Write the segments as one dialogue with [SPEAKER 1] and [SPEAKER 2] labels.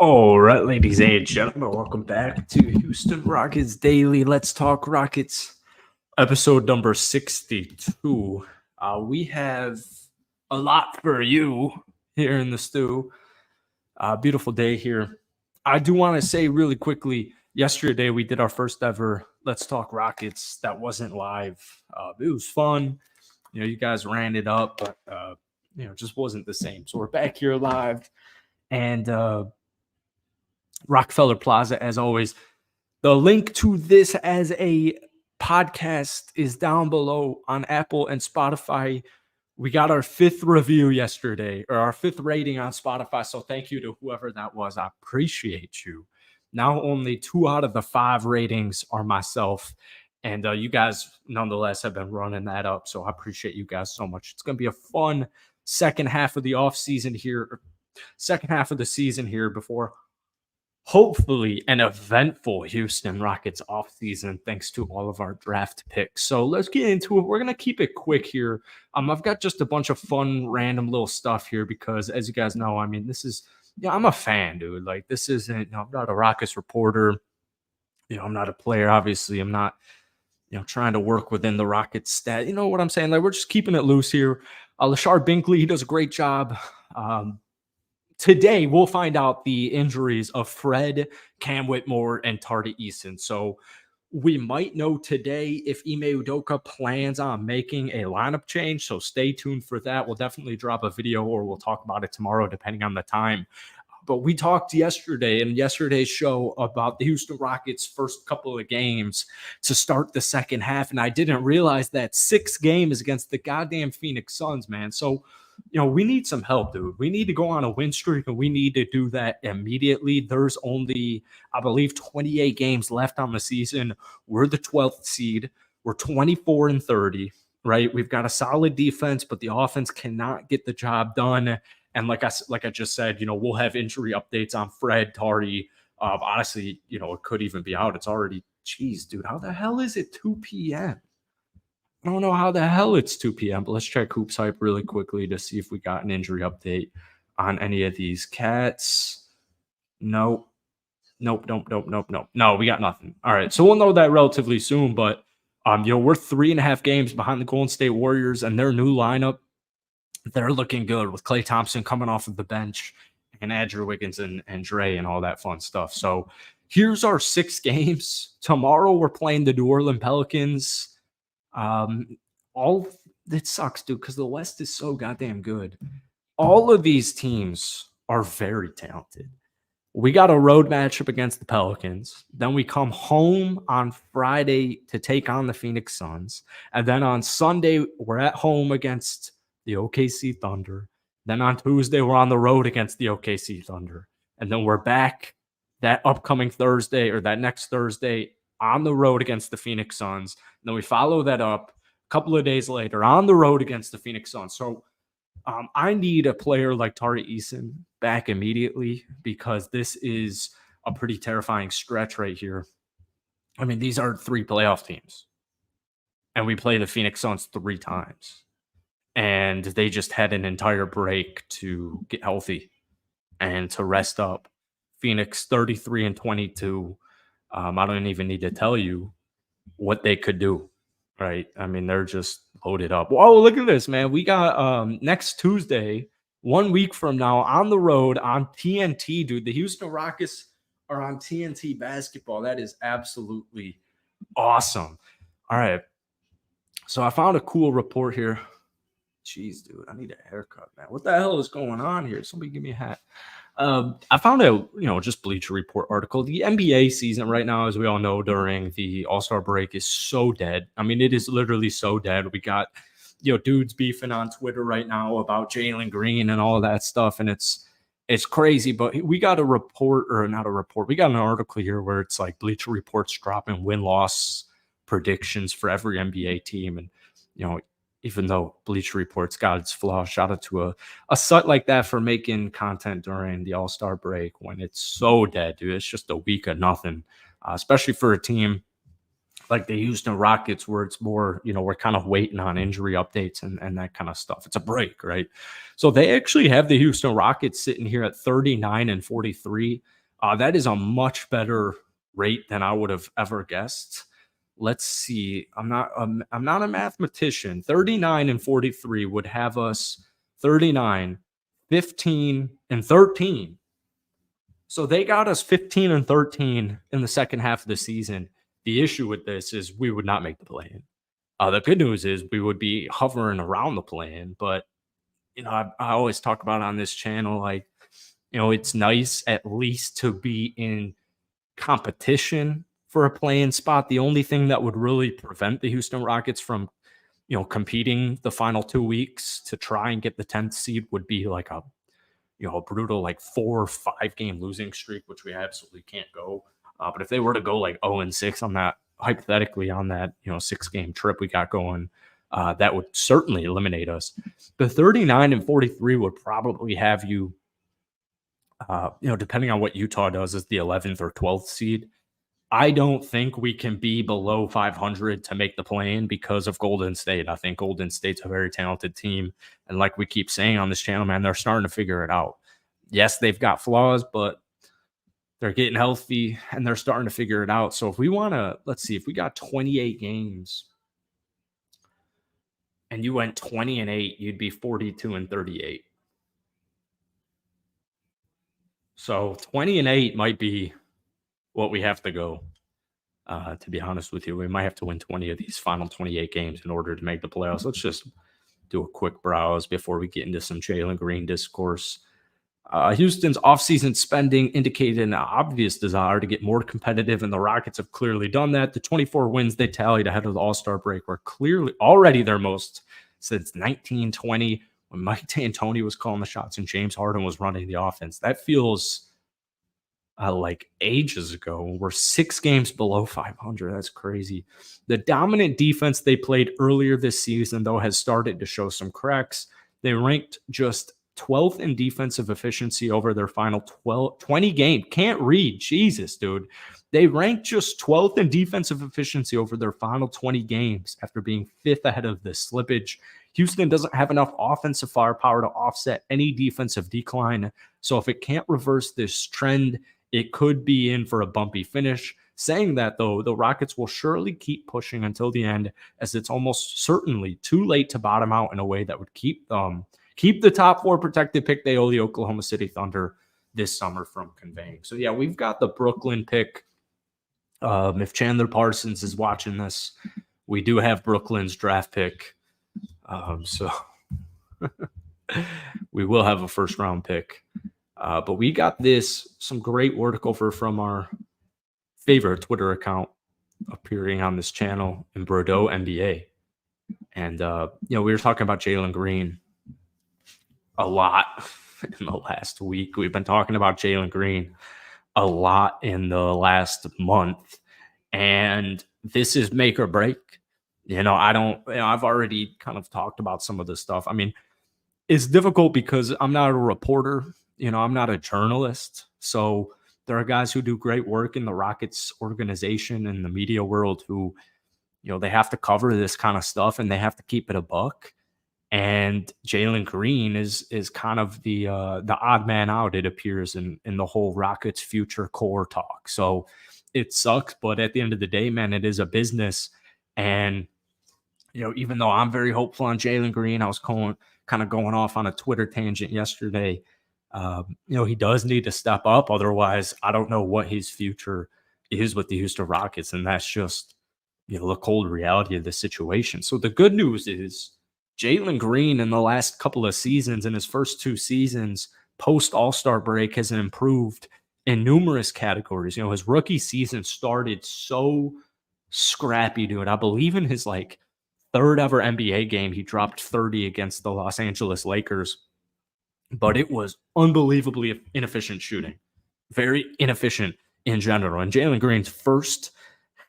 [SPEAKER 1] All right, ladies and gentlemen, welcome back to Houston Rockets Daily. Let's talk Rockets, episode number 62. We have a lot for you here in the stew. Beautiful day here. I do want to say really quickly, yesterday we did our first ever Let's Talk Rockets. That wasn't live. It was fun. You guys ran it up, but it just wasn't the same. So we're back here live, and Rockefeller Plaza, as always. The link to this as a podcast is down below on Apple and Spotify. We got our 5th review yesterday, or our 5th rating on Spotify. So thank you to whoever that was. I appreciate you. Now only 2 out of the 5 ratings are myself. And you guys, nonetheless, have been running that up. So I appreciate you guys so much. It's going to be a fun second half of the offseason here, second half of the season here before hopefully an eventful Houston Rockets offseason thanks to all of our draft picks. So let's get into it. We're going to keep it quick here. I've got just a bunch of fun, random little stuff here because, as you guys know, I mean, this is, I'm a fan, dude. Like, this isn't, I'm not a Rockets reporter. I'm not a player. Obviously, I'm not, trying to work within the Rockets stat. You know what I'm saying? Like, we're just keeping it loose here. Lashard Binkley, he does a great job. Today, we'll find out the injuries of Fred, Cam Whitmore, and Tardy Eason. So we might know today if Ime Udoka plans on making a lineup change. So stay tuned for that. We'll definitely drop a video or we'll talk about it tomorrow, depending on the time. But we talked yesterday in yesterday's show about the Houston Rockets' first couple of games to start the second half. And I didn't realize that 6th game is against the goddamn Phoenix Suns, man. So we need some help, dude. We need to go on a win streak, and we need to do that immediately. There's only, I believe, 28 games left on the season. We're the 12th seed. We're 24-30, right? We've got a solid defense, but the offense cannot get the job done. And like I just said, we'll have injury updates on Fred, Tardy. Honestly, it could even be out. It's already, geez, dude, how the hell is it 2 p.m.? I don't know how the hell it's 2 p.m., but let's check Hoops Hype really quickly to see if we got an injury update on any of these cats. Nope. No, we got nothing. All right, so we'll know that relatively soon, but we're 3.5 games behind the Golden State Warriors and their new lineup. They're looking good with Klay Thompson coming off of the bench and Andrew Wiggins and Dre and all that fun stuff. So here's our 6 games. Tomorrow we're playing the New Orleans Pelicans. All it sucks, dude, because the West is so goddamn good. All of these teams are very talented. We got a road matchup against the Pelicans. Then we come home on Friday to take on the Phoenix Suns. And then on Sunday, we're at home against the OKC Thunder. Then on Tuesday, we're on the road against the OKC Thunder. And then we're back that upcoming Thursday or that next Thursday on the road against the Phoenix Suns. And then we follow that up a couple of days later on the road against the Phoenix Suns. So I need a player like Tari Eason back immediately because this is a pretty terrifying stretch right here. I mean, these are 3 playoff teams. And we play the Phoenix Suns 3 times. And they just had an entire break to get healthy and to rest up. Phoenix 33-22. I don't even need to tell you what they could do, right? I mean, they're just loaded up. Whoa, look at this, man. We got next Tuesday, 1 week from now, on the road on TNT, dude. The Houston Rockets are on TNT basketball. That is absolutely awesome. All right. So I found a cool report here. Jeez, dude, I need a haircut, man. What the hell is going on here? Somebody give me a hat. I found a, just Bleacher Report article. The NBA season right now, as we all know, during the All-Star break is so dead. I mean, it is literally so dead. We got, dudes beefing on Twitter right now about Jaylen Green and all of that stuff. And it's crazy, but we got a report, or not a report. We got an article here where it's like Bleacher Report's dropping win-loss predictions for every NBA team. And, even though Bleacher Report's got its flaws, shout out to a site like that for making content during the All-Star break when it's so dead, dude. It's just a week of nothing, especially for a team like the Houston Rockets, where it's more, we're kind of waiting on injury updates and that kind of stuff. It's a break, right? So they actually have the Houston Rockets sitting here at 39 and 43. That is a much better rate than I would have ever guessed. Let's see. I'm not a mathematician. 39 and 43 would have us 39, 15 and 13. So they got us 15 and 13 in the second half of the season. The issue with this is we would not make the play-in. The good news is we would be hovering around the play-in, but I always talk about on this channel, like, it's nice at least to be in competition for a play-in spot. The only thing that would really prevent the Houston Rockets from, competing the final 2 weeks to try and get the 10th seed would be like a brutal like 4 or 5 game losing streak, which we absolutely can't go. But if they were to go like 0-6 on that, hypothetically on that 6 game trip we got going, that would certainly eliminate us. The 39 and 43 would probably have you, depending on what Utah does, as the 11th or 12th seed. I don't think we can be below 500 to make the play-in because of Golden State. I think Golden State's a very talented team. And like we keep saying on this channel, man, they're starting to figure it out. Yes, they've got flaws, but they're getting healthy and they're starting to figure it out. So if we want to, let's see, if we got 28 games and you went 20 and 8, you'd be 42 and 38. So 20 and 8 might be what we have to go. To be honest with you, we might have to win 20 of these final 28 games in order to make the playoffs. Let's just do a quick browse before we get into some Jaylen Green discourse. Houston's offseason spending indicated an obvious desire to get more competitive, and the Rockets have clearly done that. The 24 wins they tallied ahead of the All-Star break were clearly already their most since 1920, when Mike D'Antoni was calling the shots and James Harden was running the offense. That feels like ages ago. We're 6 games below 500. That's crazy. The dominant defense they played earlier this season, though, has started to show some cracks. They ranked just 12th in defensive efficiency over their final 20 games. Can't read. Jesus, dude. They ranked just 12th in defensive efficiency over their final 20 games after being 5th ahead of the slippage. Houston doesn't have enough offensive firepower to offset any defensive decline. So if it can't reverse this trend, it could be in for a bumpy finish. Saying that, though, the Rockets will surely keep pushing until the end, as it's almost certainly too late to bottom out in a way that would keep the top 4 protected pick they owe the Oklahoma City Thunder this summer from conveying. So, yeah, we've got the Brooklyn pick. If Chandler Parsons is watching this, we do have Brooklyn's draft pick. So we will have a first-round pick. But we got some great work over from our favorite Twitter account appearing on this channel in Bordeaux NBA. And, we were talking about Jaylen Green a lot in the last week. We've been talking about Jaylen Green a lot in the last month. And this is make or break. I've already kind of talked about some of this stuff. I mean, it's difficult because I'm not a reporter. I'm not a journalist. So there are guys who do great work in the Rockets organization and the media world who, they have to cover this kind of stuff and they have to keep it a buck. And Jaylen Green is kind of the odd man out, it appears, in the whole Rockets future core talk. So it sucks, but at the end of the day, man, it is a business. And, even though I'm very hopeful on Jaylen Green, I was kind of going off on a Twitter tangent yesterday. He does need to step up. Otherwise, I don't know what his future is with the Houston Rockets. And that's just, the cold reality of the situation. So the good news is Jaylen Green in the last couple of seasons, in his first 2 seasons, post All-Star break, has improved in numerous categories. His rookie season started so scrappy, dude. I believe in his 3rd ever NBA game, he dropped 30 against the Los Angeles Lakers. But it was unbelievably inefficient shooting. Very inefficient in general. And Jaylen Green's first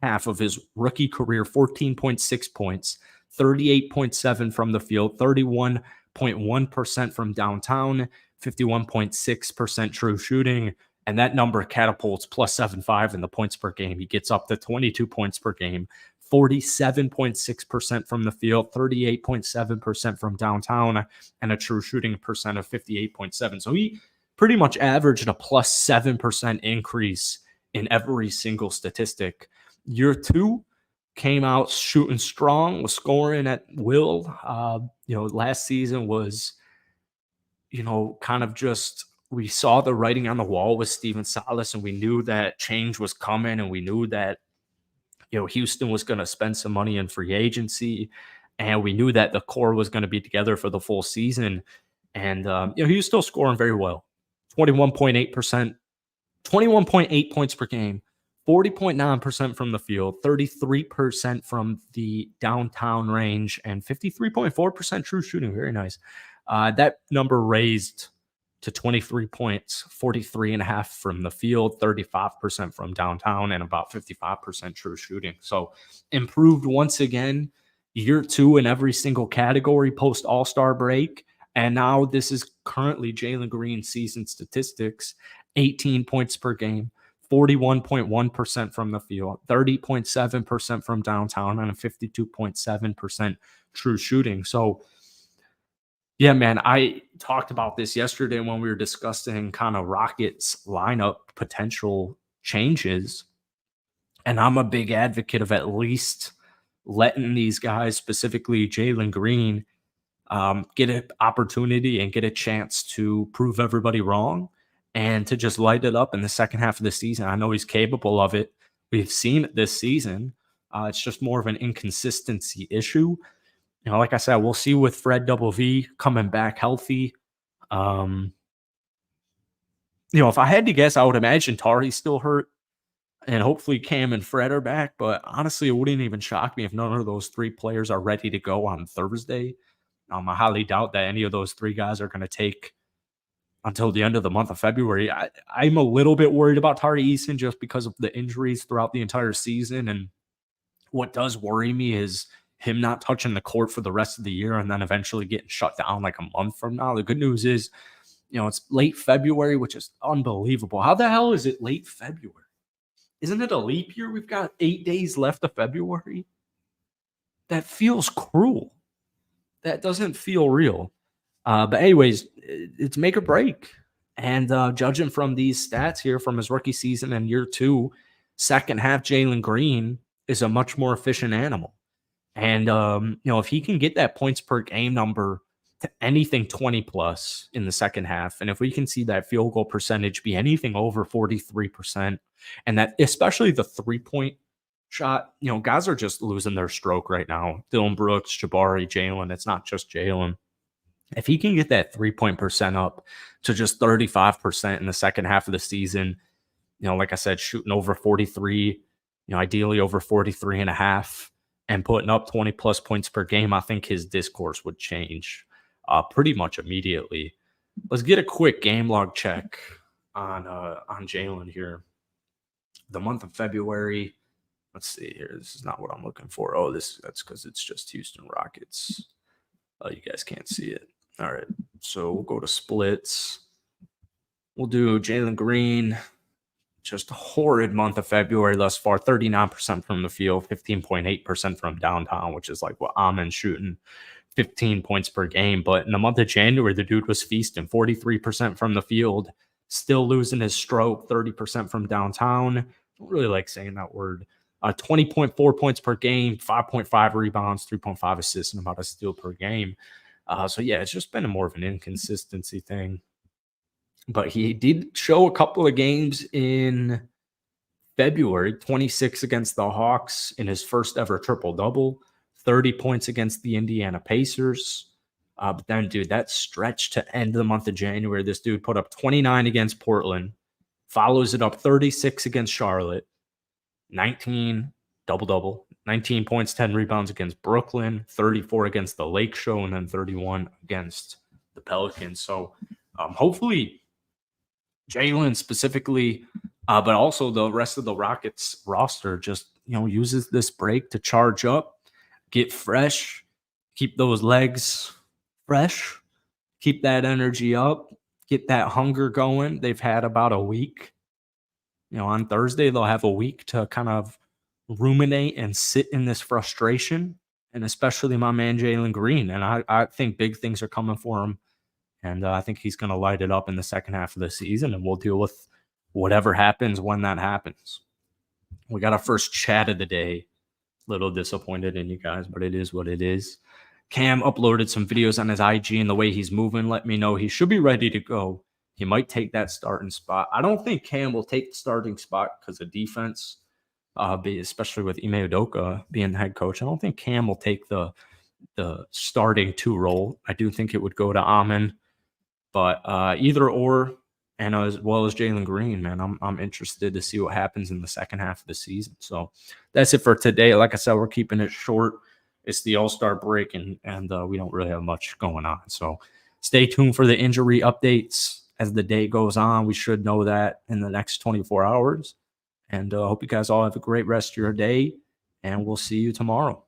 [SPEAKER 1] half of his rookie career, 14.6 points, 38.7 from the field, 31.1% from downtown, 51.6% true shooting, And that number catapults plus 7.5 in the points per game. He gets up to 22 points per game, 47.6% from the field, 38.7% from downtown, and a true shooting percent of 58.7. So he pretty much averaged a plus 7% increase in every single statistic. Year two came out shooting strong, was scoring at will. Last season was, kind of just we saw the writing on the wall with Steven Salas, and we knew that change was coming, and we knew that Houston was going to spend some money in free agency, and we knew that the core was going to be together for the full season. And he was still scoring very well, 21.8%, 21.8 points per game, 40.9% from the field, 33% from the downtown range, and 53.4% true shooting. Very nice. That number raised to 23 points, 43.5 from the field, 35% from downtown, and about 55% true shooting. So improved once again, year two in every single category post All-Star break. And now this is currently Jaylen Green's season statistics: 18 points per game, 41.1% from the field, 30.7% from downtown, and a 52.7% true shooting. So yeah, man, I talked about this yesterday when we were discussing kind of Rockets lineup potential changes. And I'm a big advocate of at least letting these guys, specifically Jaylen Green, get an opportunity and get a chance to prove everybody wrong and to just light it up in the second half of the season. I know he's capable of it. We've seen it this season. It's just more of an inconsistency issue. Like I said, we'll see with Fred Double V coming back healthy. Um, if I had to guess, I would imagine Tari's still hurt, and hopefully Cam and Fred are back. But honestly, it wouldn't even shock me if none of those three players are ready to go on Thursday. I highly doubt that any of those three guys are going to take until the end of the month of February. I'm a little bit worried about Tari Eason just because of the injuries throughout the entire season. And what does worry me is him not touching the court for the rest of the year and then eventually getting shut down like a month from now. The good news is, it's late February, which is unbelievable. How the hell is it late February? Isn't it a leap year? We've got 8 days left of February. That feels cruel. That doesn't feel real. But anyways, it's make or break. And judging from these stats here from his rookie season and year two, second half Jaylen Green is a much more efficient animal. And, if he can get that points per game number to anything 20 plus in the second half, and if we can see that field goal percentage be anything over 43%, and that especially the 3-point shot, guys are just losing their stroke right now. Dylan Brooks, Jabari, Jaylen. It's not just Jaylen. If he can get that 3-point percent up to just 35% in the second half of the season, like I said, shooting over 43, ideally over 43.5, and putting up 20 plus points per game, I think his discourse would change pretty much immediately. Let's get a quick game log check on Jaylen here. The month of February. Let's see here. This is not what I'm looking for. Oh, that's because it's just Houston Rockets. You guys can't see it. All right. So we'll go to splits. We'll do Jaylen Green. Just a horrid month of February thus far. 39% from the field, 15.8% from downtown, which is like what I'm in, shooting 15 points per game. But in the month of January, the dude was feasting, 43% from the field, still losing his stroke, 30% from downtown. I don't really like saying that word. 20.4 points per game, 5.5 rebounds, 3.5 assists, and about a steal per game. So yeah, it's just been more of an inconsistency thing. But he did show a couple of games in February, 26 against the Hawks in his first ever triple-double, 30 points against the Indiana Pacers. But then, dude, that stretch to end the month of January, this dude put up 29 against Portland, follows it up 36 against Charlotte, 19, double-double, 19 points, 10 rebounds against Brooklyn, 34 against the Lake Show, and then 31 against the Pelicans. So hopefully Jaylen specifically, but also the rest of the Rockets roster just, uses this break to charge up, get fresh, keep those legs fresh, keep that energy up, get that hunger going. They've had about a week On Thursday, they'll have a week to kind of ruminate and sit in this frustration, and especially my man Jaylen Green. And I think big things are coming for him, and I think he's going to light it up in the second half of the season, and we'll deal with whatever happens when that happens. We got our first chat of the day. Little disappointed in you guys, but it is what it is. Cam uploaded some videos on his IG, and the way he's moving let me know he should be ready to go. He might take that starting spot. I don't think Cam will take the starting spot because of defense, especially with Ime Udoka being the head coach. I don't think Cam will take the starting 2 role. I do think it would go to Amon, but either or, and as well as Jaylen Green, man, I'm interested to see what happens in the second half of the season. So that's it for today. Like I said, we're keeping it short. It's the All-Star break, and we don't really have much going on. So stay tuned for the injury updates as the day goes on. We should know that in the next 24 hours. And I hope you guys all have a great rest of your day, and we'll see you tomorrow.